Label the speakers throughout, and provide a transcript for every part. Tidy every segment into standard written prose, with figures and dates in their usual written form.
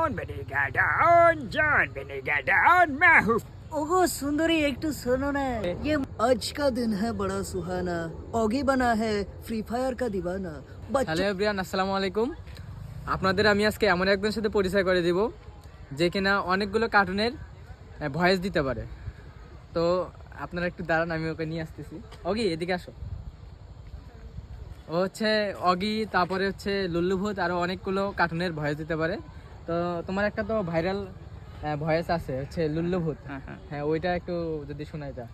Speaker 1: जान बनेगा डॉन मैं हूँ।
Speaker 2: ओहो सुंदरी एक तो सुनो ना, ये आज का दिन है बड़ा सुहाना, ओगी बना है फ्री फायर का दीवाना।
Speaker 3: হ্যালো এভরিওয়ান, আসসালামু আলাইকুম। আপনাদের আমি আজকে এমন একজনের সাথে পরিচয় করে দিব যে কিনা অনেকগুলো কার্টুনের ভয়েস দিতে পারে। তো আপনারা একটু দাঁড়ান, আমি ওকে নিয়ে আসতেছি। অগি এদিকে আসো। ও হচ্ছে অগি, তারপরে হচ্ছে লুল্লুভূত, আরও অনেকগুলো কার্টুনের ভয়েস দিতে পারে। তো তোমার একটা তো ভাইরাল ভয়েস আছে হচ্ছে লুল্লুভূত, হ্যাঁ ওইটা একটু যদি শোনাই তা।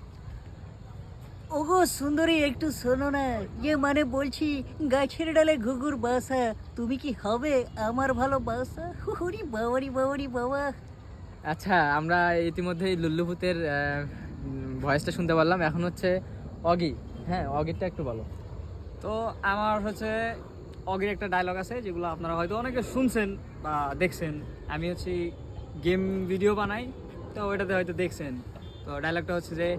Speaker 2: ওগো সুন্দরী একটু শোনো না, ये মানে বলছি গাছের ডালে ঘুঘুর বাসা, তুমি কি হবে আমার ভালোবাসা? হুহুরি বাবারি বাবারি বাবা।
Speaker 3: আচ্ছা, আমরা ইতিমধ্যেই লুল্লুভূতের ভয়েসটা শুনতে পারলাম। এখন হচ্ছে অগি, হ্যাঁ অগিরটা একটু বলো।
Speaker 4: তো আমার হচ্ছে অগির একটা ডায়লগ আছে যেগুলো আপনারা হয়তো অনেকে শুনছেন বা দেখছেন। আমি হচ্ছে গেম ভিডিও বানাই, তো ওইটাতে হয়তো দেখছেন। তো ডায়লগটা হচ্ছে যে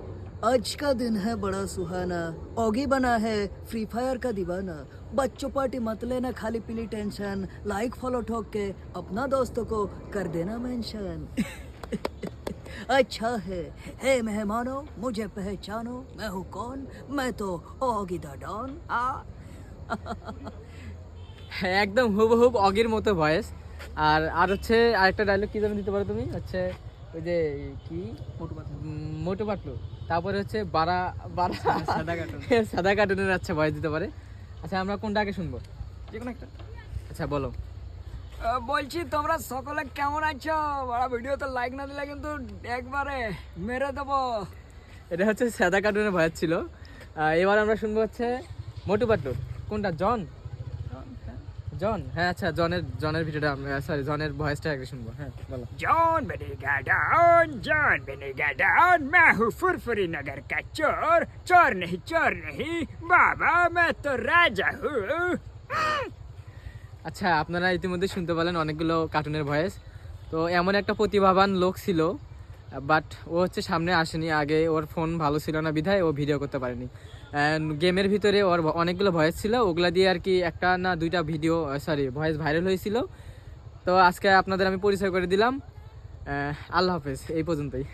Speaker 2: आज का दिन है बड़ा सुहाना, ओगी बना है फ्री फायर का दीवाना। बच्चों पार्टी मत लेना खाली पीली टेंशन, लाइक फॉलो ठोक के अपना दोस्तों को कर देना मेंशन। अच्छा है, हे मेहमानों मुझे पहचानो, मैं हूँ कौन, मैं तो ओगी द डॉन।
Speaker 3: হ্যাঁ একদম হুবহুব অগির মতো ভয়েস। আর হচ্ছে আরেকটা ডায়লগ কি যেন দিতে পারো তুমি, হচ্ছে ওই যে কি মোটু পাতলু, তারপরে হচ্ছে বাড়া বাড়া
Speaker 4: সাদা কার্টুন।
Speaker 3: সাদা কার্টুনের আচ্ছা ভয়েস দিতে পারে। আচ্ছা আমরা কোনটা আগে শুনবো?
Speaker 4: যে কোনো একটা।
Speaker 3: আচ্ছা বলো।
Speaker 4: বলছি তোমরা সকলে কেমন আছো? বড় ভিডিওতে লাইক না দিলে কিন্তু একবারে মেরে দেবো।
Speaker 3: এটা হচ্ছে সাদা কার্টুনের ভয়েস ছিল। এবার আমরা শুনবো হচ্ছে মোটু পাতলুর। কোনটা? জন? জন, হ্যাঁ আচ্ছা জনের ভিডিওটা সরি জনের ভয়েসটা আগে শুনবো। হ্যাঁ বলো।
Speaker 1: जान बनेगा डॉन मैं हूँ फुरफुरी नगर का चोर, चोर नहीं बाबा मैं तो राजा हूँ।
Speaker 3: আচ্ছা আপনারা ইতিমধ্যে শুনতে পেলেন অনেকগুলো কার্টুনের ভয়েস। তো এমন একটা প্রতিভাবান লোক ছিল, বাট ও হচ্ছে সামনে আসেনি। আগে ওর ফোন ভালো ছিল না বিধায় ও ভিডিও করতে পারেনি। গেমের ভিতরে ওর অনেকগুলো ভয়েস ছিল, ওগুলা দিয়ে আর কি একটা না দুইটা ভিডিও ভয়েস ভাইরাল হয়েছিল। তো আজকে আপনাদের আমি পরিচয় করে দিলাম। আল্লাহ হাফেজ, এই পর্যন্তই।